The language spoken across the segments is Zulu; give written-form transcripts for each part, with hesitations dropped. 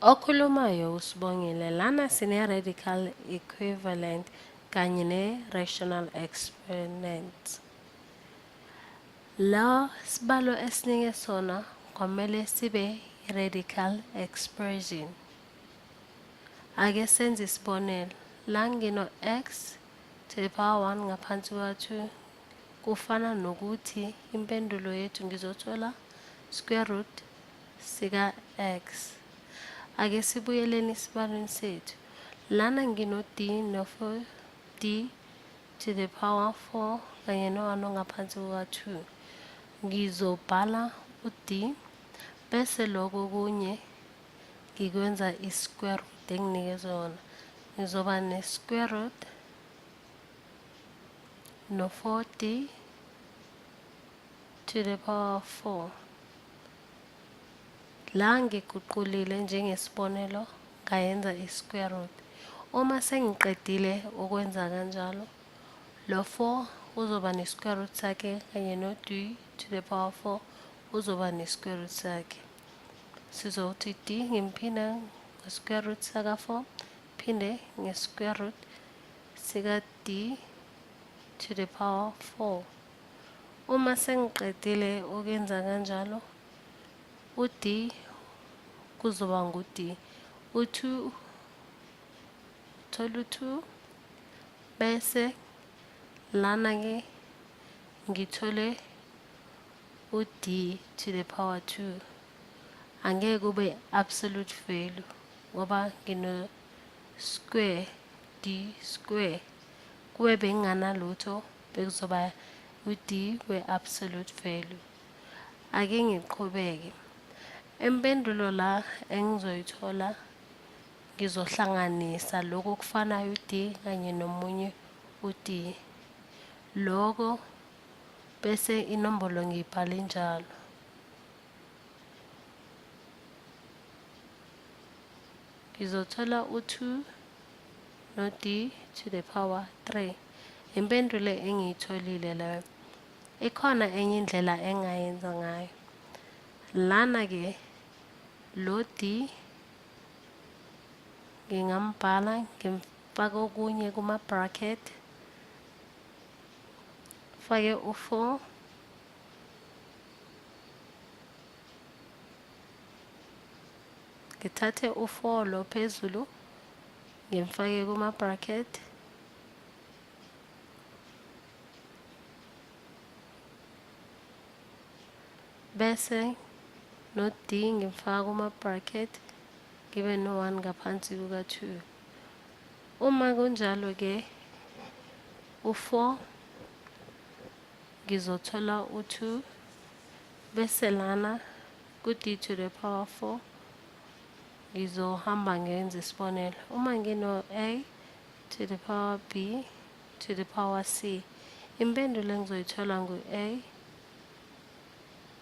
Okhulumayo usibongile lana sine-radical equivalent kanye ne-rational exponent. La sibalo esinike sona kwamele sibe i-radical expression. Ake senze isibonelo. La ngino-x to the power 1 ngaphansi kwa-2 kufana nokuthi impendulo yethu ngizothola square root sika x. Ake sibuyeleni esibalweni sethu. Lana ngino d no-4 d to the power 4 kanye no-1 ongaphansi kuka-2. Ngizobhala u-d bese lokho kunye ngikwenza i-square root enginikezwe yona. Ngizoba ne-square root no-4d to the power 4. La ngiguqulile njengesibonelo ngayenza i-square root. Uma sengiqedile ukwenza kanjalo, lo 4 uzoba ne-square root sakhe kanye no-d to the power 4 uzoba ne-square root sakhe. Sizothi d ngimphinda nge-square root saka 4 phinde nge-square root sika d to the power 4. Uma sengiqedile ukwenza kanjalo, u-d kuzoba ngu-d. U-2 uthola u-2 bese lana ke ngithole u-d to the power 2. Angeke kube absolute value ngoba ngino square d square. Kube benginganalutho bekuzoba u-d we-absolute value. Ake ngiqhubeke. Impendulo la engizoyithola ngizohlanganisa lokho okufanayo u-d kanye nomunye u-d. Lokho bese inombolo ngiyibhala njalo. Ngizothola u-2 no-d to the power 3. Impendulo engiyitholile leyo. Ikhona enye indlela engayenza ngayo. Lana ke lo d ngingambhala ngimfaka okunye kuma-bracket fake u-4 ngithathe u-4 lo phezulu ngimfake kuma-bracket bese no-d ngimfaka kuma-bracket ngibe no-1 ngaphansi kuka-2. Uma kunjalo ke u-4 ngizothola u-2 bese lana ku-d to the power 4 ngizohamba ngenza isibonelo. Uma ngino-a to the power b to the power c, impendulo engizoyithola ngu-a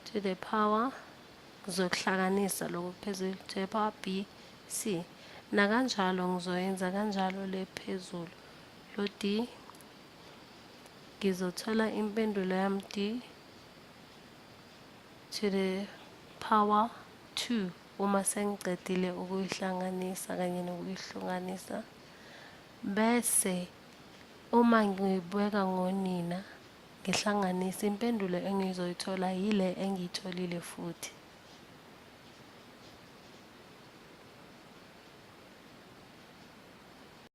to the power ngizokuhlanganisa lokho phezulu to the power b c. Nakanjalo ngizoyenza kanjalo le phezulu. Lo d ngizothola impendulo yami d to the power 2 uma sengiqedile ukuyihlanganisa kanye nokuyihlukanisa. Bese uma ngibeka ngonina ngihlanganisa impendulo engizoyithola yile engiyitholile futhi.